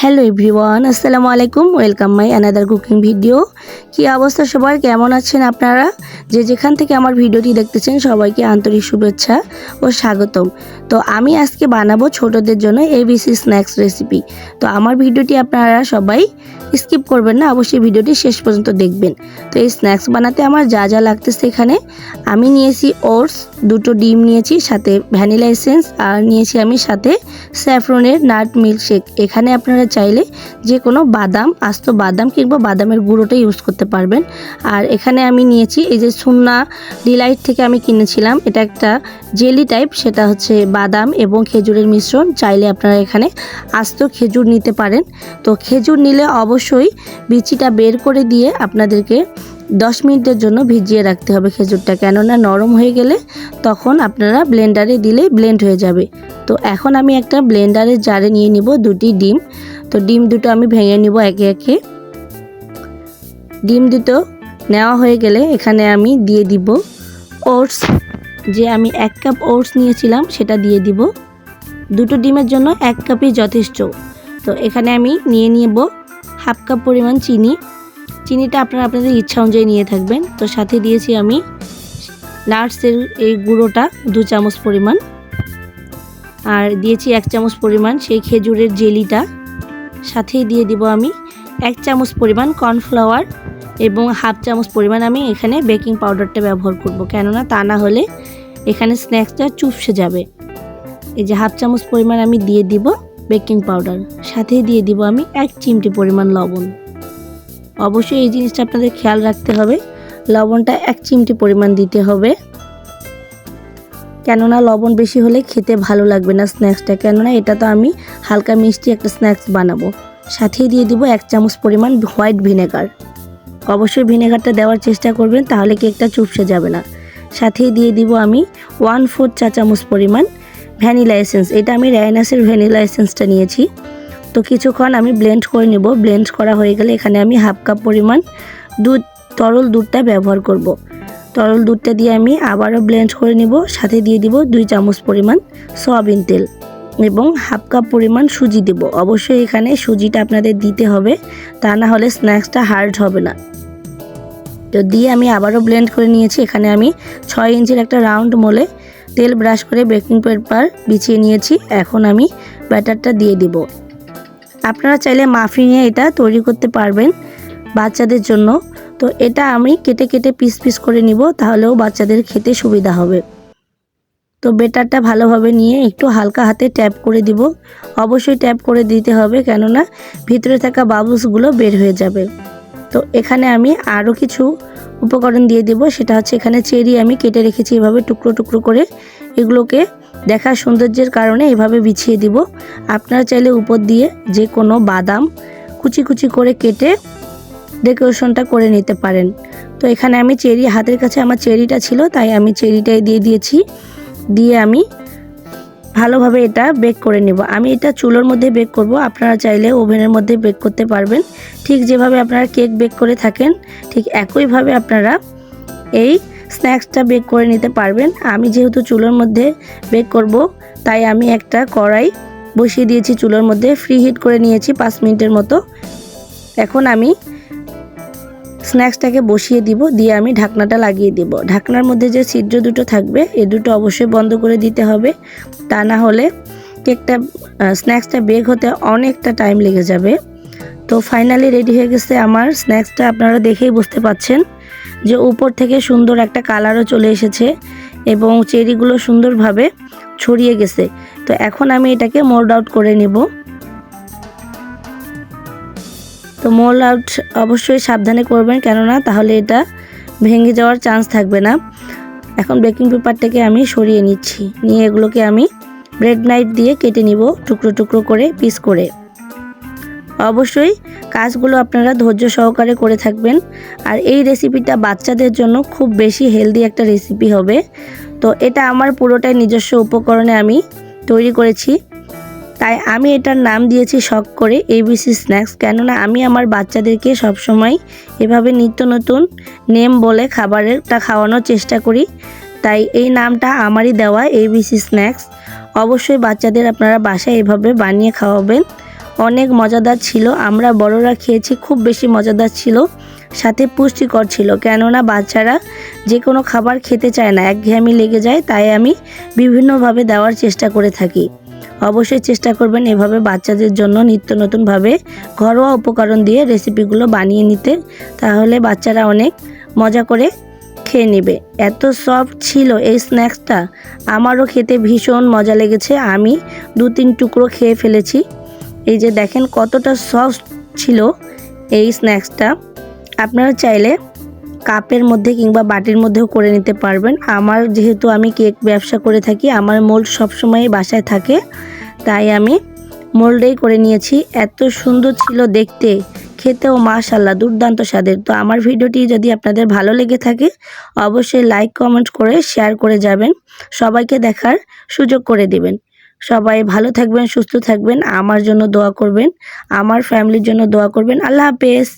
Hello everyone, আসসালামু আলাইকুম। Welcome my another cooking video. কি অবস্থা সবার, কেমন আছেন আপনারা? যে যেখান থেকে আমার ভিডিওটি দেখতেছেন সবাইকে আন্তরিক শুভেচ্ছা ও স্বাগতম। তো আমি আজকে বানাবো ছোটদের জন্য এবিসি স্ন্যাক্স রেসিপি। তো আমার ভিডিওটি আপনারা সবাই স্কিপ করবেন না, অবশ্যই ভিডিওটি শেষ পর্যন্ত দেখবেন। তো এই স্ন্যাক্স বানাতে আমার যা যা লাগতেছে, এখানে আমি নিয়েছি ওটস, দুটো ডিম নিয়েছি, সাথে ভ্যানিলা এসেন্স, আর নিয়েছি আমি সাথে স্যাফরনের নাট মিল্কশেক। এখানে আপনারা চাইলে যে কোনো বাদাম, আস্ত বাদাম কিংবা বাদামের গুঁড়োটা ইউজ করতে পারবেন। আর এখানে আমি নিয়েছি এই যে সুন্না ডিলাইট থেকে আমি কিনেছিলাম, এটা একটা জেলি টাইপ, সেটা হচ্ছে বাদাম এবং খেজুরের মিশ্রণ। চাইলে আপনারা এখানে আস্ত খেজুর নিতে পারেন। তো খেজুর নিলে অবশ্যই বিচিটা বের করে দিয়ে আপনাদেরকে 10 মিনিটের জন্য ভিজিয়ে রাখতে হবে খেজুরটা, কেননা নরম হয়ে গেলে তখন আপনারা ব্লেন্ডারে দিলে ব্লেন্ড হয়ে যাবে। তো এখন আমি একটা ব্লেন্ডারের জারে নিয়ে নিব দুটি ডিম। তো ডিম দুটো আমি ভেঙে নিব একে একে। ডিম দুটো নেওয়া হয়ে গেলে এখানে আমি দিয়ে দিব ওটস, যে আমি 1 কাপ ওটস নিয়েছিলাম সেটা দিয়ে দিব। দুটো ডিমের জন্য 1 কাপই যথেষ্ট। তো এখানে আমি নিয়ে নিব হাফ কাপ পরিমাণ চিনি। চিনিটা আপনারা আপনাদের ইচ্ছা অনুযায়ী নিয়ে থাকবেন। তো সাথে দিয়েছি আমি নাটসের এই গুঁড়োটা 2 চামচ পরিমাণ, আর দিয়েছি 1 চামচ পরিমাণ সেই খেজুরের জেলিটা। সাথেই দিয়ে দিব আমি 1 চামচ পরিমাণ কর্নফ্লাওয়ার এবং হাফ চামচ পরিমাণ আমি এখানে বেকিং পাউডারটা ব্যবহার করব, কেননা তা না হলে এখানে স্ন্যাক্সটা চুপসে যাবে। এই যে হাফ চামচ পরিমাণ আমি দিয়ে দিব বেকিং পাউডার, সাথেই দিয়ে দিব আমি 1 চিমটি পরিমাণ লবণ। অবশ্যই এই জিনিসটা আপনাদের খেয়াল রাখতে হবে, লবণটা 1 চিমটি পরিমাণ দিতে হবে, কেননা লবণ বেশি হলে খেতে ভালো লাগবে না স্ন্যাক্সটা, কেননা এটা তো আমি হালকা মিষ্টি একটা স্ন্যাক্স বানাবো। সাথেই দিয়ে দিব 1 চামচ পরিমাণ হোয়াইট ভিনেগার। অবশ্যই ভিনেগারটা দেওয়ার চেষ্টা করবেন, তাহলে কেকটা চুপসে যাবে না। সাথেই দিয়ে দিব আমি 1/4 চা চামচ পরিমাণ ভ্যানিলা এসেন্স। এটা আমি রাইনাসের ভ্যানিলা এসেন্সটা নিয়েছি। তো কিছুক্ষণ আমি ব্লেন্ড করে নেব। ব্লেন্ড করা হয়ে গেলে এখানে আমি হাফ কাপ পরিমাণ দুধ, তরল দুধটা ব্যবহার করব। তরল দুধটা দিয়ে আমি আবারও ব্লেন্ড করে নিব। সাথে দিয়ে দিব 2 চামচ পরিমাণ সয়াবিন তেল এবং হাফ কাপ পরিমাণ সুজি দেব। অবশ্যই এখানে সুজিটা আপনাদের দিতে হবে, তা না হলে স্ন্যাক্সটা হার্ড হবে না। তো দিয়ে আমি আবারও ব্লেন্ড করে নিয়েছি। এখানে আমি 6 ইঞ্চির একটা রাউন্ড মোলে তেল ব্রাশ করে বেকিং পেপার বিছিয়ে নিয়েছি। এখন আমি ব্যাটারটা দিয়ে দিব। আপনারা চাইলে মাফিনে এটা তৈরি করতে পারবেন বাচ্চাদের জন্য। তো এটা আমি কেটে কেটে পিস পিস করে নিব, তাহলেও বাচ্চাদের খেতে সুবিধা হবে। তো ব্যাটারটা ভালোভাবে নিয়ে একটু হালকা হাতে ট্যাপ করে দিব। অবশ্যই ট্যাপ করে দিতে হবে, কেননা ভিতরে থাকা বাবলসগুলো বের হয়ে যাবে। তো এখানে আমি আরও কিছু উপকরণ দিয়ে দেব, সেটা হচ্ছে এখানে চেরি আমি কেটে রেখেছি এভাবে টুকরো টুকরো করে। এগুলোকে দেখার সৌন্দর্যের কারণে এভাবে বিছিয়ে দিব। আপনারা চাইলে উপর দিয়ে যে কোনো বাদাম কুচি কুচি করে কেটে ডেকোরেশনটা করে নিতে পারেন। তো এখানে আমি চেরি, হাতের কাছে আমার চেরিটা ছিল তাই আমি চেরিটাই দিয়ে দিয়েছি। দিয়ে আমি ভালোভাবে এটা বেক করে নেব। আমি এটা চুলোর মধ্যে বেক করব, আপনারা চাইলে ওভেনের মধ্যে বেক করতে পারবেন। ঠিক যেভাবে আপনারা কেক বেক করে থাকেন ঠিক একইভাবে আপনারা এই স্ন্যাক্সটা বেক করে নিতে পারবেন। আমি যেহেতু চুলোর মধ্যে বেক করব, তাই আমি একটা কড়াই বসিয়ে দিয়েছি চুলোর মধ্যে, ফ্রি হিট করে নিয়েছি 5 মিনিটের মতো। এখন আমি স্ন্যাক্সটাকে বসিয়ে দিব, দিয়ে আমি ঢাকনাটা লাগিয়ে দিব। ঢাকনার মধ্যে যে ছিদ্র দুটো থাকবে এই দুটো অবশ্যই বন্ধ করে দিতে হবে, তা না হলে কেকটা স্ন্যাক্সটা বেক হতে অনেকটা টাইম লেগে যাবে। তো ফাইনালি রেডি হয়ে গেছে আমার স্ন্যাক্সটা। আপনারা দেখেই বুঝতে পাচ্ছেন যে উপর থেকে সুন্দর একটা কালারও চলে এসেছে এবং চেরিগুলো সুন্দরভাবে ছড়িয়ে গেছে। তো এখন আমি এটাকে মোল্ড আউট করে নেব। তো মোল্ড আউট অবশ্যই সাবধানে করবেন, কেননা তাহলে এটা ভেঙে যাওয়ার চান্স থাকবে না। এখন বেকিং পেপারটাকে আমি সরিয়ে নিচ্ছি, নিয়ে এগুলোকে আমি ব্রেড নাইফ দিয়ে কেটে নিব টুকরো টুকরো করে, পিস করে। অবশ্যই কাজগুলো আপনারা ধৈর্য সহকারে করে থাকবেন। আর এই রেসিপিটা বাচ্চাদের জন্য খুব বেশি হেলদি একটা রেসিপি হবে। তো এটা আমার পুরোটাই নিজস্ব উপকরণে আমি তৈরি করেছি, তাই আমি এটার নাম দিয়েছি শখ করে এবিসি স্ন্যাক্স, কেননা আমি আমার বাচ্চাদেরকে সবসময় এভাবে নিত্য নতুন নেম বলে খাবারটা খাওয়ানোর চেষ্টা করি। তাই এই নামটা আমারই দেওয়া, এবিসি স্ন্যাক্স। অবশ্যই বাচ্চাদের আপনারা বাসায় এভাবে বানিয়ে খাওয়াবেন, অনেক মজাদার ছিল। আমরা বড়রা খেয়েছি, খুব বেশি মজাদার ছিল, সাথে পুষ্টিকর ছিল। কেননা বাচ্চারা যে কোনো খাবার খেতে চায় না, একঘেয়েমি লেগে যায়, তাই আমি বিভিন্নভাবে দেওয়ার চেষ্টা করে থাকি। অবশ্যই চেষ্টা করবেন এভাবে বাচ্চাদের জন্য নিত্য নতুনভাবে ঘরোয়া উপকরণ দিয়ে রেসিপিগুলো বানিয়ে নিতে, তাহলে বাচ্চারা অনেক মজা করে খেয়ে নেবে। এত সফট ছিল এই স্ন্যাক্সটা, আমারও খেতে ভীষণ মজা লেগেছে। আমি 2-3 টুকরো খেয়ে ফেলেছি। এই যে দেখেন কতটা সফট ছিল এই স্ন্যাক্সটা। আপনারা চাইলে কাপের মধ্যে কিংবা বাটির মধ্যেও করে নিতে পারবেন। আমার যেহেতু আমি কেক ব্যবসা করে থাকি, আমার মোল্ড সবসময়ই বাসায় থাকে, তাই আমি মোল্ডেই করে নিয়েছি। এত সুন্দর ছিল দেখতে, খেতেও মাশাআল্লাহ দুর্দান্ত স্বাদের। তো আমার ভিডিওটি যদি আপনাদের ভালো লেগে থাকে অবশ্যই লাইক কমেন্ট করে শেয়ার করে যাবেন, সবাইকে দেখার সুযোগ করে দিবেন। সবাই ভালো থাকবেন, সুস্থ থাকবেন, আমার জন্য দোয়া করবেন, আমার ফ্যামিলির জন্য দোয়া করবেন। আল্লাহ হাফেজ।